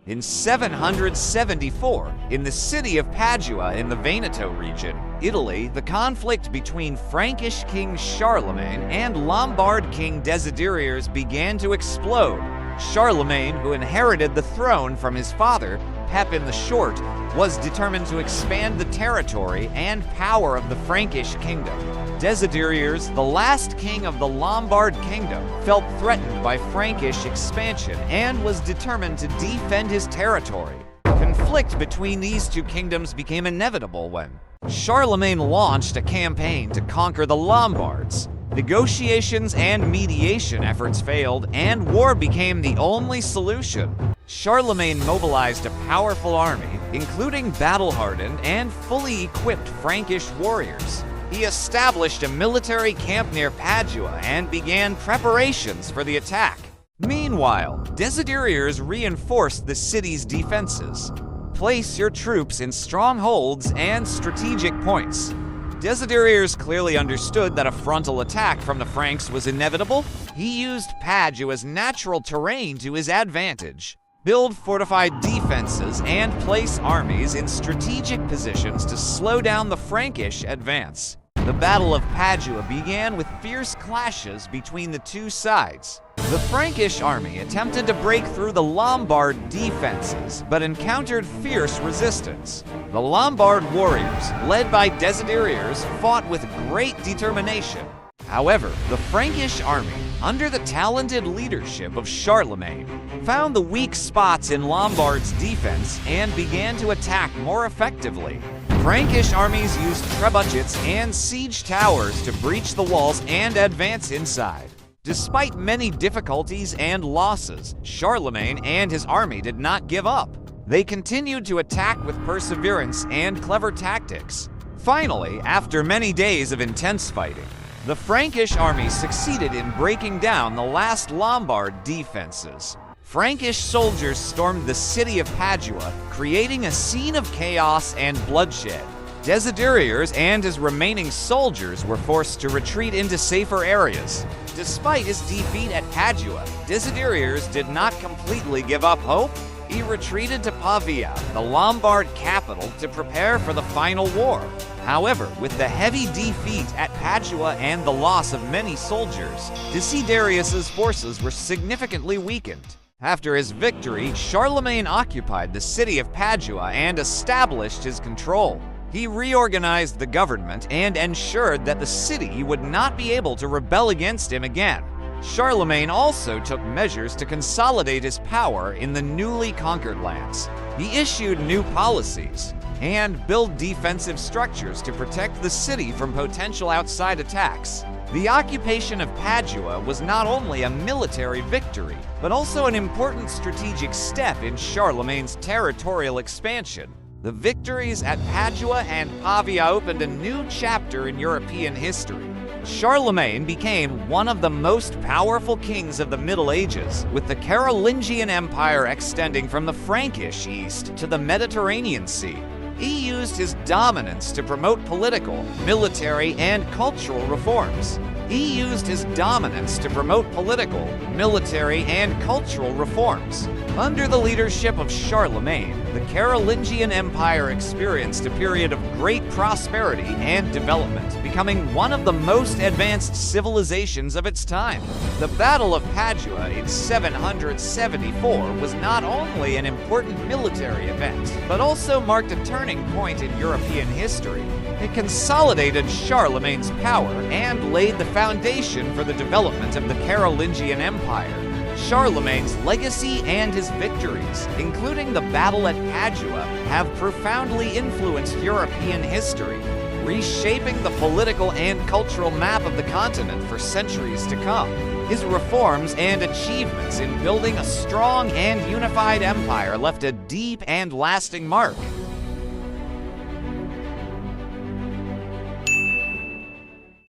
In 774, in the city of Padua in the Veneto region, Italy, the conflict between Frankish King Charlemagne and Lombard King Desiderius began to explode. Charlemagne, who inherited the throne from his father, Pepin the Short, was determined to expand the territory and power of the Frankish kingdom. Desiderius, the last king of the Lombard kingdom, felt threatened by Frankish expansion and was determined to defend his territory. Conflict between these two kingdoms became inevitable when Charlemagne launched a campaign to conquer the Lombards. Negotiations and mediation efforts failed, and war became the only solution. Charlemagne mobilized a powerful army, including battle-hardened and fully equipped Frankish warriors. He established a military camp near Padua and began preparations for the attack. Meanwhile, Desiderius reinforced the city's defenses. Place your troops in strongholds and strategic points. Desiderius clearly understood that a frontal attack from the Franks was inevitable. He used Padua's natural terrain to his advantage, build fortified defenses, and place armies in strategic positions to slow down the Frankish advance. The Battle of Padua began with fierce clashes between the two sides. The Frankish army attempted to break through the Lombard defenses, but encountered fierce resistance. The Lombard warriors, led by Desiderius, fought with great determination. However, the Frankish army, under the talented leadership of Charlemagne, found the weak spots in Lombard's defense and began to attack more effectively. Frankish armies used trebuchets and siege towers to breach the walls and advance inside. Despite many difficulties and losses, Charlemagne and his army did not give up. They continued to attack with perseverance and clever tactics. Finally, after many days of intense fighting, the Frankish army succeeded in breaking down the last Lombard defenses. Frankish soldiers stormed the city of Padua, creating a scene of chaos and bloodshed. Desiderius and his remaining soldiers were forced to retreat into safer areas. Despite his defeat at Padua, Desiderius did not completely give up hope. He retreated to Pavia, the Lombard capital, to prepare for the final war. However, with the heavy defeat at Padua and the loss of many soldiers, Desiderius's forces were significantly weakened. After his victory, Charlemagne occupied the city of Padua and established his control. He reorganized the government and ensured that the city would not be able to rebel against him again. Charlemagne also took measures to consolidate his power in the newly conquered lands. He issued new policies and built defensive structures to protect the city from potential outside attacks. The occupation of Padua was not only a military victory, but also an important strategic step in Charlemagne's territorial expansion. The victories at Padua and Pavia opened a new chapter in European history. Charlemagne became one of the most powerful kings of the Middle Ages, with the Carolingian Empire extending from the Frankish East to the Mediterranean Sea. He used his dominance to promote political, military, and cultural reforms. Under the leadership of Charlemagne, the Carolingian Empire experienced a period of great prosperity and development, becoming one of the most advanced civilizations of its time. The Battle of Padua in 774 was not only an important military event, but also marked a turning point in European history. It consolidated Charlemagne's power and laid the foundation for the development of the Carolingian Empire. Charlemagne's legacy and his victories, including the battle at Padua, have profoundly influenced European history, reshaping the political and cultural map of the continent for centuries to come. His reforms and achievements in building a strong and unified empire left a deep and lasting mark.